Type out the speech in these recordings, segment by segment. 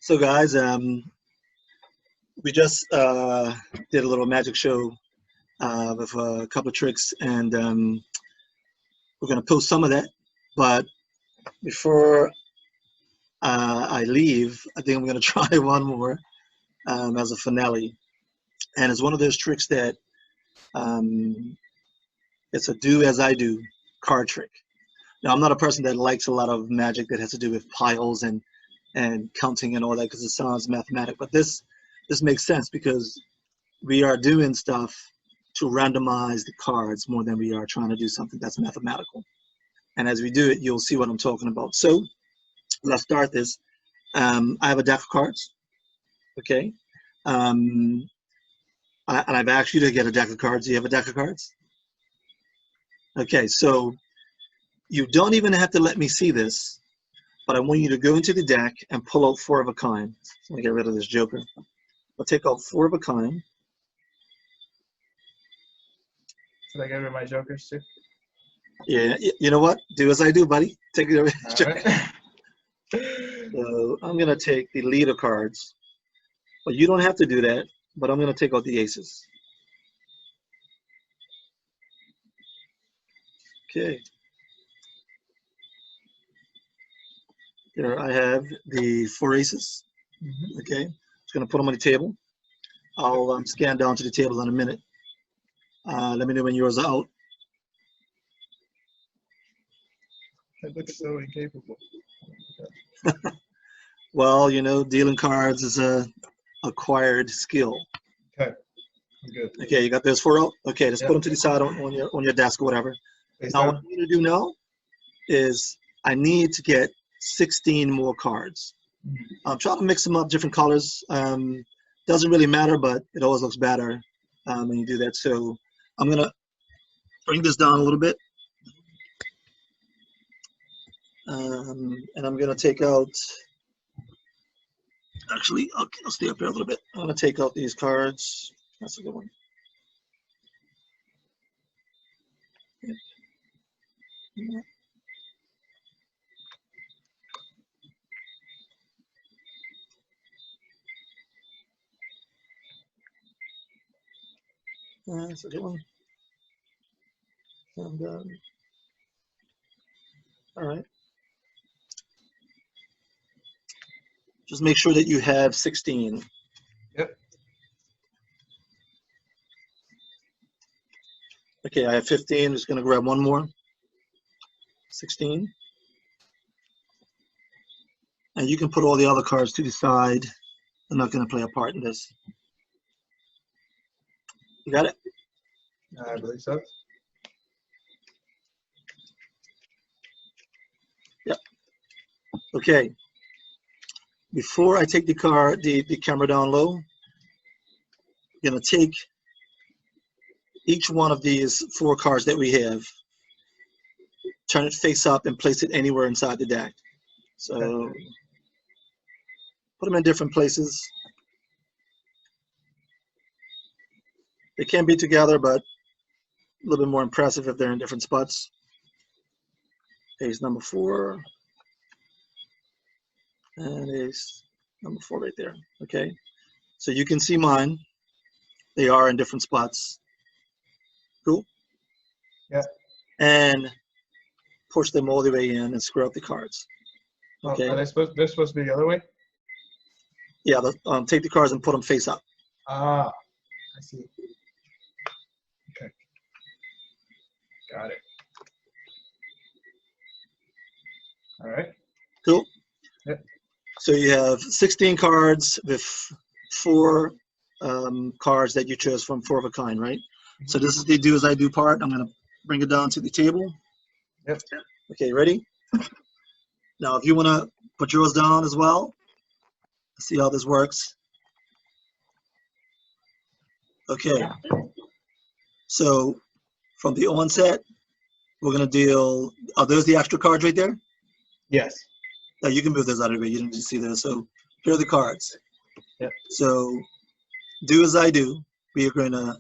So guys, we just did a little magic show with a couple of tricks, and we're gonna post some of that. But before I leave, I think I'm gonna try one more as a finale, and it's one of those tricks that it's a do as I do card trick. Now, I'm not a person that likes a lot of magic that has to do with piles and counting and all that because it sounds mathematic. But this makes sense because we are doing stuff to randomize the cards more than we are trying to do something that's mathematical. And as we do it, you'll see what I'm talking about. So let's start this. I have a deck of cards, okay? And I've asked you to get a deck of cards. Do you have a deck of cards? Okay, so you don't even have to let me see this, but I want you to go into the deck and pull out 4 of a kind. So let me get rid of this joker. I'll take out 4 of a kind. Should I get rid of my jokers too? Yeah, you know what? Do as I do, buddy. Take it over. Right. So I'm gonna take the leader cards, but you don't have to do that. But I'm gonna take out the aces. Okay. Here I have the 4 aces. Okay. Just gonna put them on the table. I'll scan down to the tables in a minute. Let me know when yours are out. I look so incapable. Well, you know, dealing cards is a acquired skill. Okay, I'm good. Okay, you got those 4 out? Okay, just Yep. put them to the side on your desk or whatever. Face Now, down. what I'm going to do now is I need to get 16 more cards. I'm trying to mix them up, different colors. Doesn't really matter, but it always looks better when you do that. So I'm going to bring this down a little bit. And I'm going to take out, actually, I'll stay up here a little bit. I'm going to take out these cards. That's a good one. Yep. That's a good one. And, all right. Just make sure that you have 16. Yep. Okay, I have 15. I'm just going to grab one more. 16. And you can put all the other cards to the side. They're not going to play a part in this. You got it? I believe so. Yep. Okay. Before I take the camera down low, I'm going to take each one of these 4 cards that we have, turn it face up, and place it anywhere inside the deck. So put them in different places. They can be together, but a little bit more impressive if they're in different spots. Ace number 4. And ace number 4 right there. Okay. So you can see mine. They are in different spots. Cool? Yeah. And push them all the way in and screw up the cards. Okay. Oh, they're supposed to be the other way? Yeah, take the cards and put them face up. Ah, I see. Okay. Got it. All right. Cool? Yep. So you have 16 cards with 4 cards that you chose from 4 of a kind, right? So this is the do as I do part. I'm going to bring it down to the table. Yep. Okay, ready? Now, if you want to put yours down as well, see how this works. Okay. So from the onset, we're going to deal, are those the extra cards right there? Yes. Now you can move those out of the way. You didn't just see those. So here are the cards. Yep. So do as I do. We are going to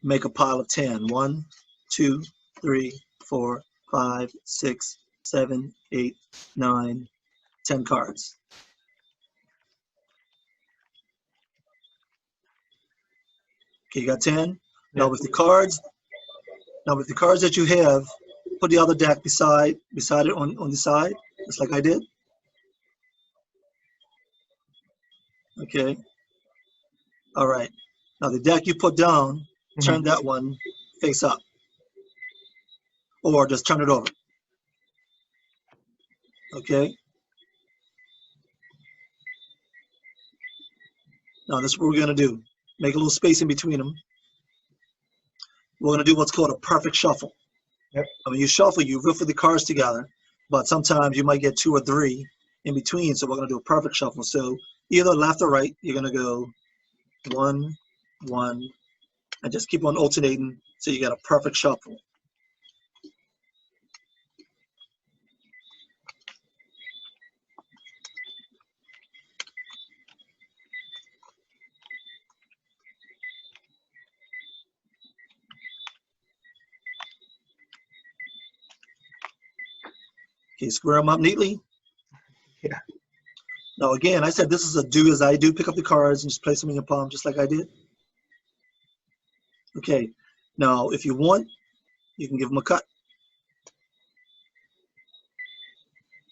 make a pile of 10. 1, 2, 3, 4, 5, 6, 7, 8, 9, 10 cards. Okay, you got 10. Now Yeah. with the cards, that you have, put the other deck beside it on the side, just like I did. Okay. All right. Now the deck you put down, turn that one face up, or just turn it over. Okay. Now this is what we're gonna do. Make a little space in between them. We're gonna do what's called a perfect shuffle. Yep. When you shuffle, you riffle the cards together, but sometimes you might get 2 or 3 in between. So we're gonna do a perfect shuffle. So either left or right, you're gonna go 1, 1, and just keep on alternating so you get a perfect shuffle. Okay, square them up neatly. Yeah. Now again, I said this is a do as I do. Pick up the cards and just place them in your palm just like I did. Okay, now if you want, you can give them a cut.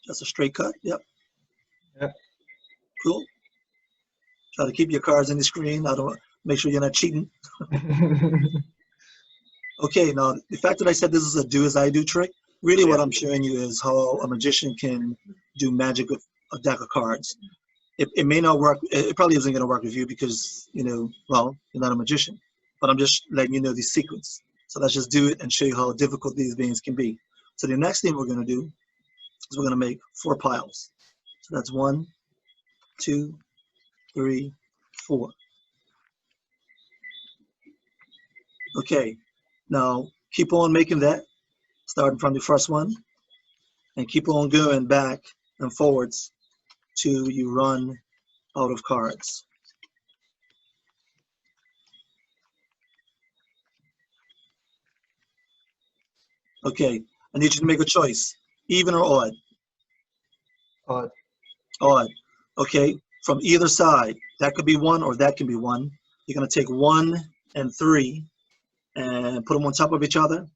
Just a straight cut, yep. Yep. Cool. Try to keep your cards in the screen. I don't make sure you're not cheating. Okay, now the fact that I said this is a do as I do trick, really what I'm showing you is how a magician can do magic with a deck of cards. It may not work, it probably isn't gonna work with you because, well, you're not a magician, but I'm just letting you know the sequence. So let's just do it and show you how difficult these things can be. So the next thing we're gonna do is we're gonna make 4 piles. So that's 1, 2, 3, 4. Okay, now keep on making that, starting from the first one, and keep on going back and forwards till you run out of cards. Okay, I need you to make a choice, even or odd. Odd. Odd. Okay, from either side. That could be 1 or that can be 1. You're gonna take 1 and 3 and put them on top of each other,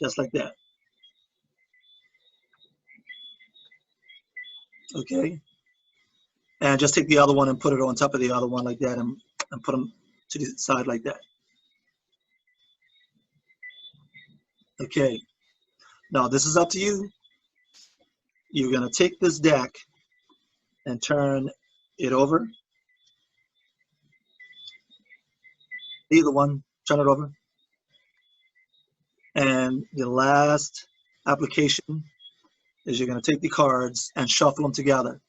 just like that. Okay, and just take the other one and put it on top of the other one like that, and put them to the side like that. Okay, now this is up to you. You're gonna take this deck and turn it over. Either one, turn it over. And the last application is you're gonna take the cards and shuffle them together.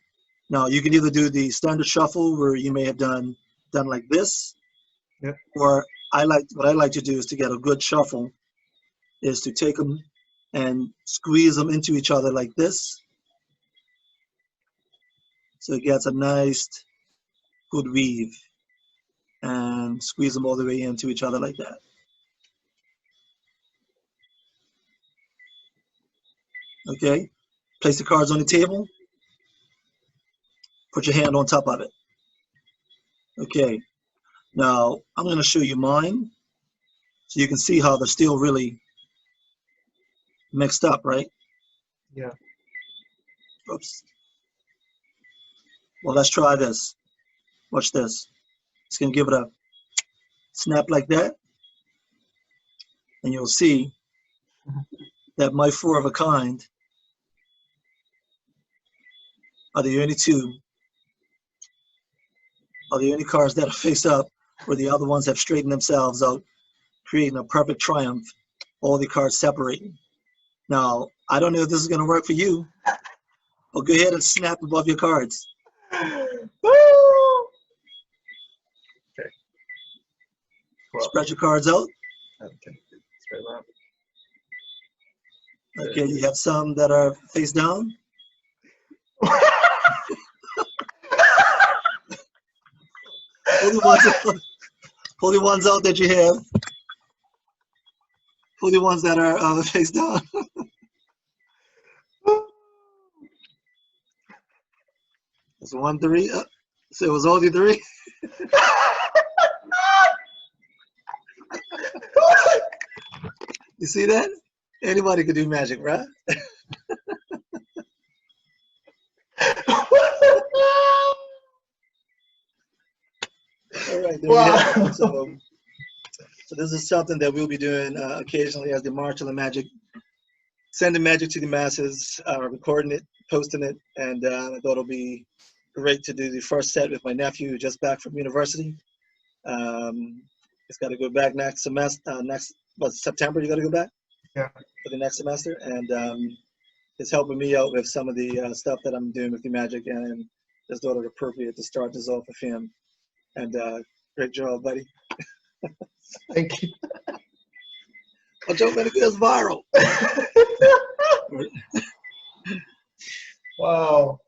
Now you can either do the standard shuffle where you may have done like this, Yep. or what I like to do is to get a good shuffle is to take them and squeeze them into each other like this. So it gets a nice good weave, and squeeze them all the way into each other like that. Okay, place the cards on the table, put your hand on top of it. Okay, now I'm going to show you mine so you can see how they're still really mixed up, right? Yeah. Oops. Well, let's try this. Watch this. It's going to give it a snap like that, and you'll see that my 4 of a kind are the only cards that are face up, where the other ones have straightened themselves out, creating a perfect triumph, all the cards separating. Now, I don't know if this is going to work for you, but go ahead and snap above your cards. Woo! Okay. Well, Spread your cards out. okay. Spread them out. Okay, you have some that are face down. Pull the ones out that you have. Pull the ones that are face down. It's 1, 3. So it was only 3. You see that? Anybody could do magic, right? All right, there we have it. Wow. So this is something that we'll be doing occasionally as the March of the Magic, sending magic to the masses, recording it, posting it, and I thought it'll be great to do the first set with my nephew who just back from university. He's got to go back next semester, September you got to go back Yeah. for the next semester, and it's helping me out with some of the stuff that I'm doing with the magic, and just thought it appropriate to start this off with him. And great job, buddy. Thank you. I'll jump in, it goes viral. Wow.